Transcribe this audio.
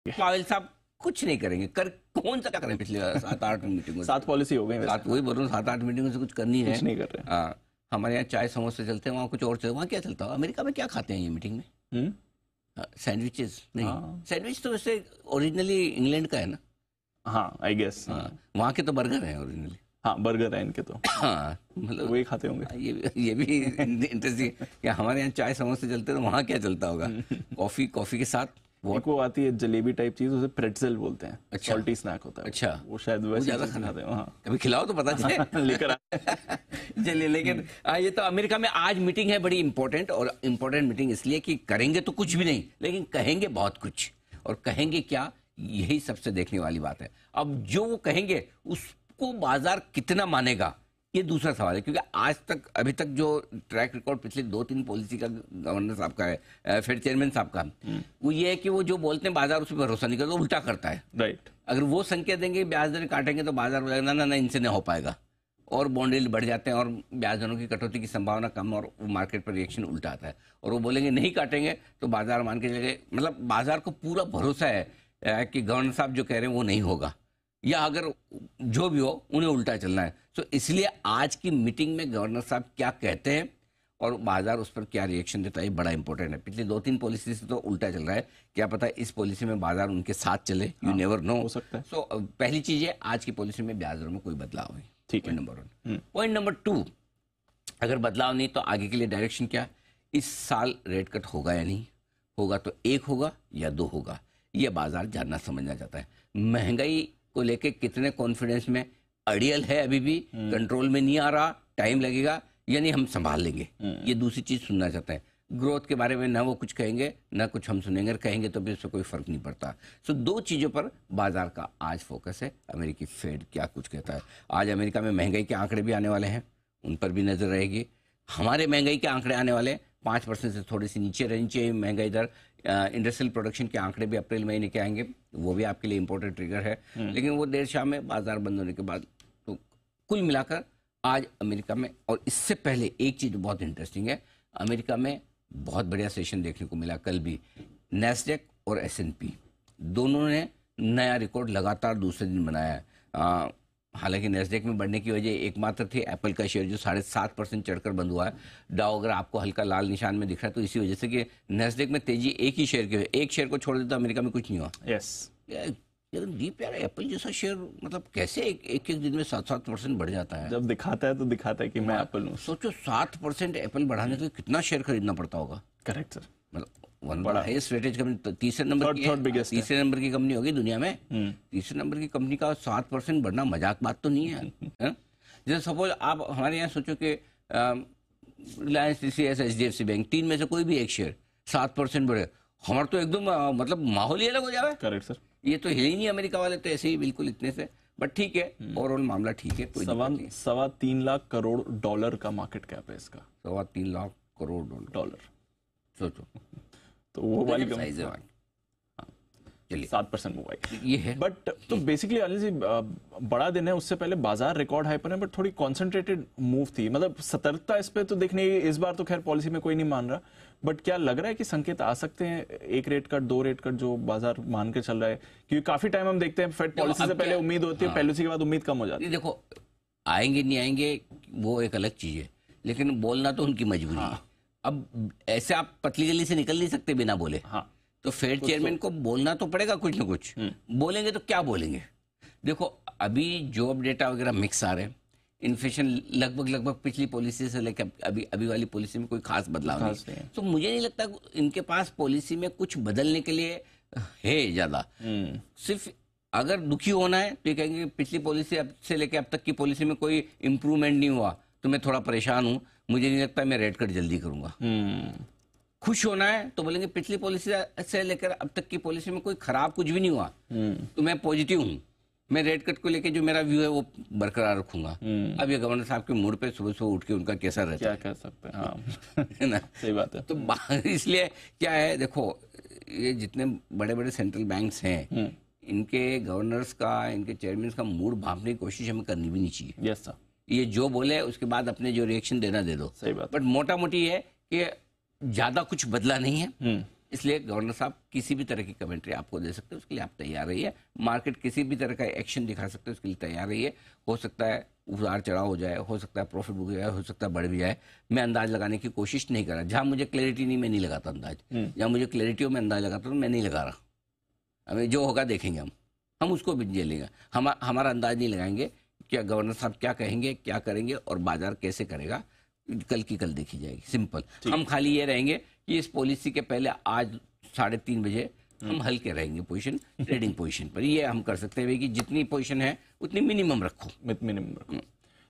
Pavel साहब कुछ नहीं करेंगे। कौन सा क्या करें? पिछले 7-8 मीटिंगों 7 पॉलिसी हो गई, सात, वही बोल रहा हूँ, 7-8 मीटिंगों से कुछ करनी है, कुछ नहीं कर रहे। हाँ, हमारे यहाँ चाय समोसे चलते हैं, वहाँ कुछ और चलते, वहाँ क्या चलता है? अमेरिका में क्या खाते हैं ये मीटिंग में? सैंडविचेस नहीं, सैंडविच तो वैसे ओरिजिनली इंग्लैंड का है ना। हाँ, आई गेस। हाँ, वहाँ के तो बर्गर हैं ओरिजिनली। हाँ, बर्गर है इनके तो। हाँ, मतलब वही खाते होंगे। ये भी इंटरेस्टिंग कि हमारे यहाँ चाय समोसे चलते हैं तो वहाँ क्या चलता होगा? कॉफी के साथ एक वो आती है जलेबी टाइप चीज, उसे प्रेटजेल बोलते हैं। अच्छा, सॉल्टी स्नैक होता है। अच्छा, वो शायद वैसे ज्यादा खाते हैं। हाँ, कभी खिलाओ तो पता चले। लेकर चलिए, लेकिन ये तो अमेरिका में आज मीटिंग है बड़ी इंपॉर्टेंट, और इम्पोर्टेंट मीटिंग इसलिए कि करेंगे तो कुछ भी नहीं, लेकिन कहेंगे बहुत कुछ, और कहेंगे क्या, यही सबसे देखने वाली बात है। अब जो वो कहेंगे उसको बाजार कितना मानेगा, ये दूसरा सवाल है, क्योंकि आज तक अभी तक जो ट्रैक रिकॉर्ड पिछले 2-3 पॉलिसी का गवर्नर साहब का है, फेड चेयरमैन साहब का, वो ये है कि वो जो बोलते हैं बाजार उस पर भरोसा नहीं करता, उल्टा करता है। राइट। अगर वो संकेत देंगे ब्याज दर काटेंगे तो बाजार बोलेगा ना, इनसे नहीं हो पाएगा, और बॉन्ड यील्ड बढ़ जाते हैं और ब्याज दरों की कटौती की संभावना कम, और मार्केट पर रिएक्शन उल्टा आता है। और वो बोलेंगे नहीं काटेंगे तो बाजार मान के चले, मतलब बाजार को पूरा भरोसा है कि गवर्नर साहब जो कह रहे हैं वो नहीं होगा, या अगर जो भी हो उन्हें उल्टा चलना है। तो इसलिए आज की मीटिंग में गवर्नर साहब क्या कहते हैं और बाजार उस पर क्या रिएक्शन देता है, ये बड़ा इंपॉर्टेंट है। पिछले 2-3 पॉलिसी से तो उल्टा चल रहा है, क्या पता इस पॉलिसी में बाजार उनके साथ चले, यू नेवर नो, हो सकता है। सो पहली चीज है आज की पॉलिसी में ब्याज दरों में कोई बदलाव नहीं। ठीक है, नंबर 1। पॉइंट नंबर 2, अगर बदलाव नहीं तो आगे के लिए डायरेक्शन क्या? इस साल रेट कट होगा या नहीं होगा, तो 1 होगा या 2 होगा, यह बाजार जानना समझना चाहता है। महंगाई को लेके कितने कॉन्फिडेंस में, अड़ियल है अभी भी, कंट्रोल में नहीं आ रहा, टाइम लगेगा, यानी हम संभाल लेंगे, ये दूसरी चीज सुनना चाहते हैं। ग्रोथ के बारे में ना वो कुछ कहेंगे ना कुछ हम सुनेंगे, कहेंगे तो भी उससे कोई फर्क नहीं पड़ता। सो 2 चीजों पर बाजार का आज फोकस है। अमेरिकी फेड क्या कुछ कहता है, आज अमेरिका में महंगाई के आंकड़े भी आने वाले हैं, उन पर भी नजर रहेगी। हमारे महंगाई के आंकड़े आने वाले 5% से थोड़ी सी नीचे रहनी चाहिए महंगाई दर। इंडस्ट्रियल प्रोडक्शन के आंकड़े भी अप्रैल महीने के आएंगे, वो भी आपके लिए इंपॉर्टेंट ट्रिगर है, लेकिन वो देर शाम में बाजार बंद होने के बाद। तो कुल मिलाकर आज अमेरिका में, और इससे पहले एक चीज बहुत इंटरेस्टिंग है, अमेरिका में बहुत बढ़िया सेशन देखने को मिला कल भी। नैस्डैक और S&P दोनों ने नया रिकॉर्ड लगातार दूसरे दिन बनाया है। हालांकि नैस्डैक में बढ़ने की वजह एकमात्र थी एप्पल का शेयर जो 7.5% चढ़कर बंद हुआ है। डाउ अगर आपको हल्का लाल निशान में दिख रहा है तो इसी वजह से कि नैस्डैक में तेजी एक ही शेयर की है, एक शेयर को छोड़ देता अमेरिका में कुछ नहीं हुआ। यस, डीप यार, एप्पल जैसा शेयर मतलब कैसे एक दिन में 7% बढ़ जाता है? जब दिखाता है तो दिखाता है कि मैं एप्पल हूँ। सोचो 7% एप्पल बढ़ाने के लिए कितना शेयर खरीदना पड़ता होगा। करेक्ट सर, मतलब वन बड़ा हाईएस्ट रेटेज कंपनी, तीसरे नंबर की कंपनी होगी दुनिया में। तीसरे नंबर की कंपनी का 7% बढ़ना मजाक बात तो नहीं है। जैसे सपोज आप हमारे यहाँ सोचो कि रिलायंस, TCS, HDFC बैंक, 3 में से कोई भी एक शेयर 7% बढ़े, हमारा तो एकदम मतलब माहौल ही अलग हो जाए। करेक्ट सर, ये तो हिले ही नहीं, अमेरिका वाले तो ऐसे ही बिल्कुल इतने से। बट ठीक है, ओवरऑल मामला ठीक है, कोई दिक्कत नहीं। 3.25 लाख करोड़ डॉलर का मार्केट कैप है इसका। 3.25 लाख करोड़ डॉलर, सोचो तो वो वाली साइज है। चलिए 7% हुआ ये है। बट तो बेसिकली अनिल जी, बड़ा दिन है, उससे पहले बाजार रिकॉर्ड हाई पर है, बट थोड़ी कॉन्सेंट्रेटेड मूव थी, मतलब सतर्कता इस पे तो देखने, इस बार तो खैर पॉलिसी में कोई नहीं मान रहा, बट क्या लग रहा है कि संकेत आ सकते हैं 1 रेट कट 2 रेट कट जो बाजार मान के चल रहा है? क्योंकि काफी टाइम हम देखते हैं फेड पॉलिसी से पहले उम्मीद होती है, पॉलिसी के बाद उम्मीद कम हो जाती है। देखो आएंगे नहीं आएंगे वो एक अलग चीज है, लेकिन बोलना तो उनकी मजबूरी है। अब ऐसे आप पतली गली से निकल नहीं सकते बिना बोले। तो फेड चेयरमैन को बोलना तो पड़ेगा कुछ ना कुछ। बोलेंगे तो क्या बोलेंगे? देखो अभी जॉब डेटा वगैरह मिक्स आ रहे हैं, इन्फ्लेशन लगभग पिछली पॉलिसी से लेकर अभी वाली पॉलिसी में कोई खास बदलाव नहीं है। तो मुझे नहीं लगता इनके पास पॉलिसी में कुछ बदलने के लिए है ज्यादा। सिर्फ अगर दुखी होना है तो ये कहेंगे पिछली पॉलिसी अब से लेकर अब तक की पॉलिसी में कोई इंप्रूवमेंट नहीं हुआ तो मैं थोड़ा परेशान हूं, मुझे नहीं लगता मैं रेट कट जल्दी करूंगा। खुश होना है तो बोलेंगे पिछली पॉलिसी से लेकर अब तक की पॉलिसी में कोई खराब कुछ भी नहीं हुआ, तो मैं पॉजिटिव हूं, मैं रेट कट को लेकर जो मेरा व्यू है वो बरकरार रखूंगा। अब ये गवर्नर साहब के मूड पे सुबह सुबह उठ के उनका कैसा रहता है, क्या कह सकते हैं। है ना? सही बात है। तो इसलिए क्या है, देखो ये जितने बड़े बड़े सेंट्रल बैंक्स हैं इनके गवर्नर्स का, इनके चेयरमैन का मूड भांपने की कोशिश हमें करनी भी नहीं चाहिए। यस सर, ये जो बोले उसके बाद अपने जो रिएक्शन देना दे दो। सही बात। बट मोटा मोटी है कि ज्यादा कुछ बदला नहीं है, इसलिए गवर्नर साहब किसी भी तरह की कमेंट्री आपको दे सकते हैं, उसके लिए आप तैयार रहिए। मार्केट किसी भी तरह का एक्शन दिखा सकते हैं, उसके लिए तैयार रहिए। हो सकता है उतार चढ़ाव हो जाए, हो सकता है प्रॉफिट बुक हो जाए, हो सकता है बढ़ भी जाए। मैं अंदाज लगाने की कोशिश नहीं कर रहा। जहां मुझे क्लैरिटी नहीं, मैं नहीं लगाता अंदाज। जहां मुझे क्लैरिटी हो, मैं अंदाज लगाता हूँ, मैं नहीं लगा रहा। हमें जो होगा देखेंगे हम उसको भी झेलेंगे। हमारा अंदाज नहीं लगाएंगे क्या गवर्नर साहब क्या कहेंगे, क्या करेंगे और बाजार कैसे करेगा, कल की कल देखी जाएगी। सिंपल। हम खाली ये रहेंगे कि इस पॉलिसी के पहले आज 3:30 बजे हम हल्के रहेंगे पोजीशन, ट्रेडिंग पोजीशन पर। ये हम कर सकते हैं कि जितनी पोजीशन है उतनी मिनिमम रखो। मिनिमम रखो।